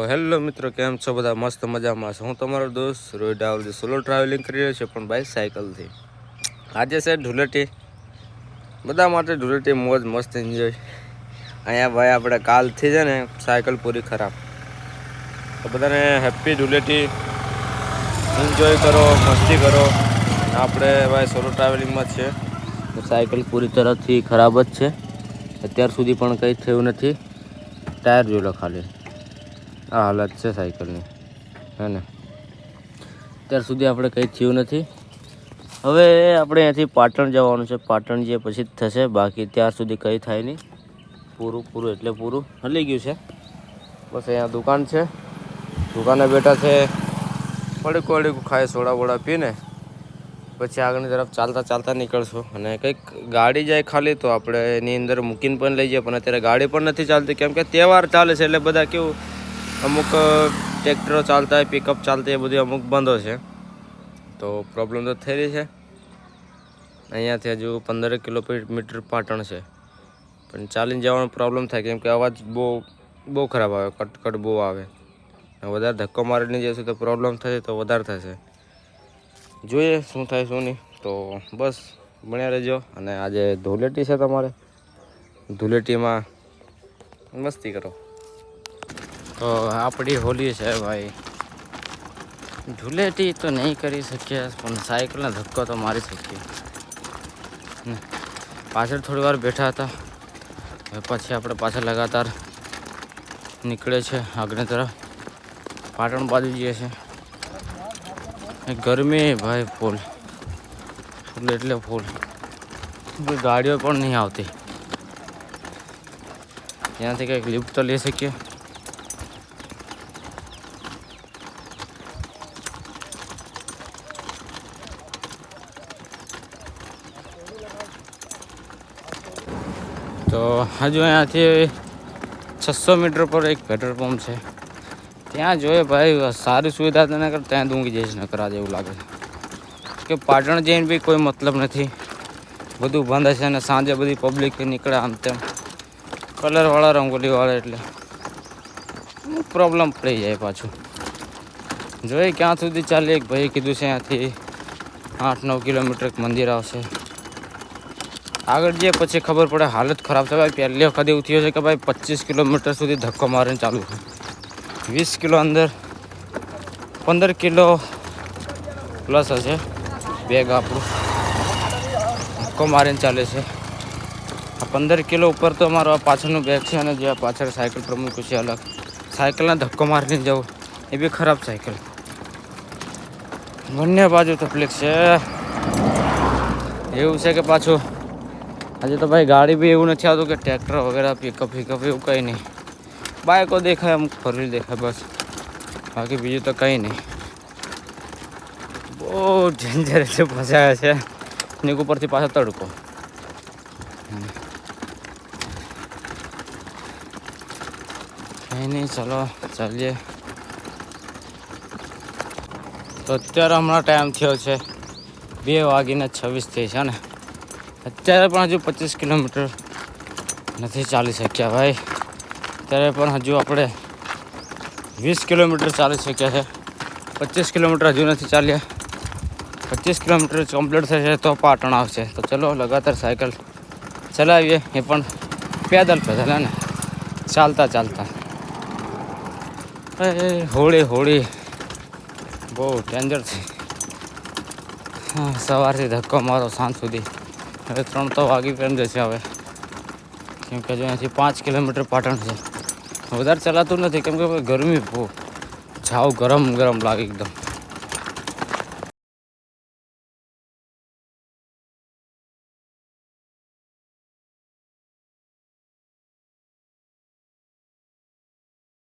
Hello મિત્રો, કેમ છો બધા? મસ્ત મજામાં છું. હું તમારો દોસ્ત રોહિત ડાવલ સોલો ટ્રાવેલિંગ કરી રહ્યો છે, પણ ભાઈ સાયકલથી. આજે છે ધૂળેટી, બધા માટે ધૂળેટી મોજ મસ્ત એન્જોય. અહીંયા ભાઈ આપણે કાલથી છે ને સાયકલ પૂરી ખરાબ, તો બધાને હેપી ધૂળેટી, એન્જોય કરો, મસ્તી કરો. આપણે ભાઈ સોલો ટ્રાવેલિંગમાં છે, તો સાયકલ પૂરી તરફથી ખરાબ જ છે. અત્યાર સુધી પણ કંઈ થયું નથી. ટાયર જોઈ લો ખાલી, આ હાલત છે સાયકલની, હે ને. અત્યાર સુધી આપણે કંઈ થયું નથી. હવે આપણે અહીંયાથી પાટણ જવાનું છે. પાટણ જે પછી જ થશે, બાકી ત્યાર સુધી કંઈ થાય નહીં. પૂરું એટલે પૂરું હલી ગયું છે. બસ અહીંયા દુકાન છે, દુકાને બેઠા છે. પડીકું ખાય, સોડા બોડા પીને પછી આગળની તરફ ચાલતા નીકળશું. અને કંઈક ગાડી જાય ખાલી તો આપણે એની અંદર મૂકીને પણ લઈ જઈએ, પણ અત્યારે ગાડી પણ નથી ચાલતી, કેમ કે તહેવાર ચાલે છે. એટલે બધા કેવું, અમુક ટ્રેક્ટરો ચાલતા હોય, પિકઅપ ચાલતી હોય, બધી અમુક બંધો છે. તો પ્રોબ્લેમ તો થઈ રહી છે. અહીંયાથી હજુ 15 કિલોમીટર પાટણ છે, પણ ચાલીને જવાનો પ્રોબ્લેમ થાય, કેમ કે અવાજ બહુ ખરાબ આવે, કટકટ બહુ આવે. વધારે ધક્કો મારીને જઈશું તો પ્રોબ્લેમ થશે, તો વધારે થશે. જોઈએ શું થાય શું નહીં. તો બસ બન્યા રહેજો. અને આજે ધૂળેટી છે, તમારે ધૂળેટીમાં મસ્તી કરો. તો આપણી હોલી છે ભાઈ. ધૂળેટી તો નહીં કરી શકીએ, પણ સાયકલનો ધક્કો તો મારી શકીએ. પાછળ થોડી વાર બેઠા હતા, પછી આપણે પાછળ લગાતાર નીકળે છે આગળ તરફ, પાટણ બાજુ જઈએ છે. ગરમી ભાઈ ફૂલ એટલે ફૂલ, ગાડીઓ પણ નહીં આવતી. ત્યાંથી કંઈક લિફ્ટ તો લઈ શકીએ. તો હજુ અહીંયાથી 600 મીટર પર એક પેટ્રોલ પંપ છે. ત્યાં જોઈએ ભાઈ, સારી સુવિધા તો ન કર, ત્યાં ઊંઘી જઈશ ન કરા જેવું લાગે છે. કે પાટણ જઈને બી કોઈ મતલબ નથી, બધું બંધ છે. અને સાંજે બધી પબ્લિક નીકળે આમ તેમ, કલરવાળા રંગોલીવાળા, એટલે પ્રોબ્લેમ પડી જાય પાછું. જોઈએ ક્યાં સુધી ચાલે. એક ભાઈ કીધું છે અહીંયાથી 8-9 કિલોમીટર એક મંદિર આવશે. આગળ જઈએ પછી ખબર પડે. હાલત ખરાબ છે ભાઈ. પહેલી વખત એવું થયું છે કે ભાઈ 25 કિલોમીટર સુધી ધક્કો મારીને ચાલુ છે. 20 કિલો અંદર 15 કિલો પ્લસ હશે બેગ આપણું, ધક્કો મારીને ચાલે છે. આ 15 કિલો ઉપર તો મારો આ પાછળનું બેગ છે, અને જે પાછળ સાયકલ પર મૂક્યું છે અલગ. સાયકલના ધક્કો મારીને જવું એ બી ખરાબ સાયકલ. બંને બાજુ તકલીફ છે. એવું છે કે પાછું આજે તો ભાઈ ગાડી બી એવું નથી આવતું કે ટ્રેક્ટર વગેરે પિકઅપ એવું કંઈ નહીં. બાઇકો દેખાય, અમુક ફોર વ્હીલ દેખાય, બસ. બાકી બીજું તો કંઈ નહીં. બહુ ડેન્જર છે, ફસાયા છે. નીક ઉપરથી પાછો તડકો. કંઈ નહીં, ચલો ચાલીએ. તો અત્યારે હમણાં ટાઈમ થયો છે 2:26 થઈ છે ને. અત્યારે પણ હજુ 25 કિલોમીટર નથી ચાલી શક્યા ભાઈ. અત્યારે પણ હજુ આપણે 20 કિલોમીટર ચાલી શક્યા છે. 25 કિલોમીટર હજુ નથી ચાલ્યા. 25 કિલોમીટર કમ્પ્લીટ થશે તો પાટણ આવશે. તો ચલો લગાતાર સાયકલ ચલાવીએ, એ પણ પેદલ ને, ચાલતા. હોળી બહુ ડેન્જર છે. સવારથી ધક્કો મારો સાંજ સુધી. હવે 3 તો વાગી પણ જશે હવે, કેમ કે જો અહીંયાથી 5 કિલોમીટર પાટણ છે. વધારે ચલાતું નથી, કેમ કે ગરમી બહુ, જાવ ગરમ લાગે એકદમ.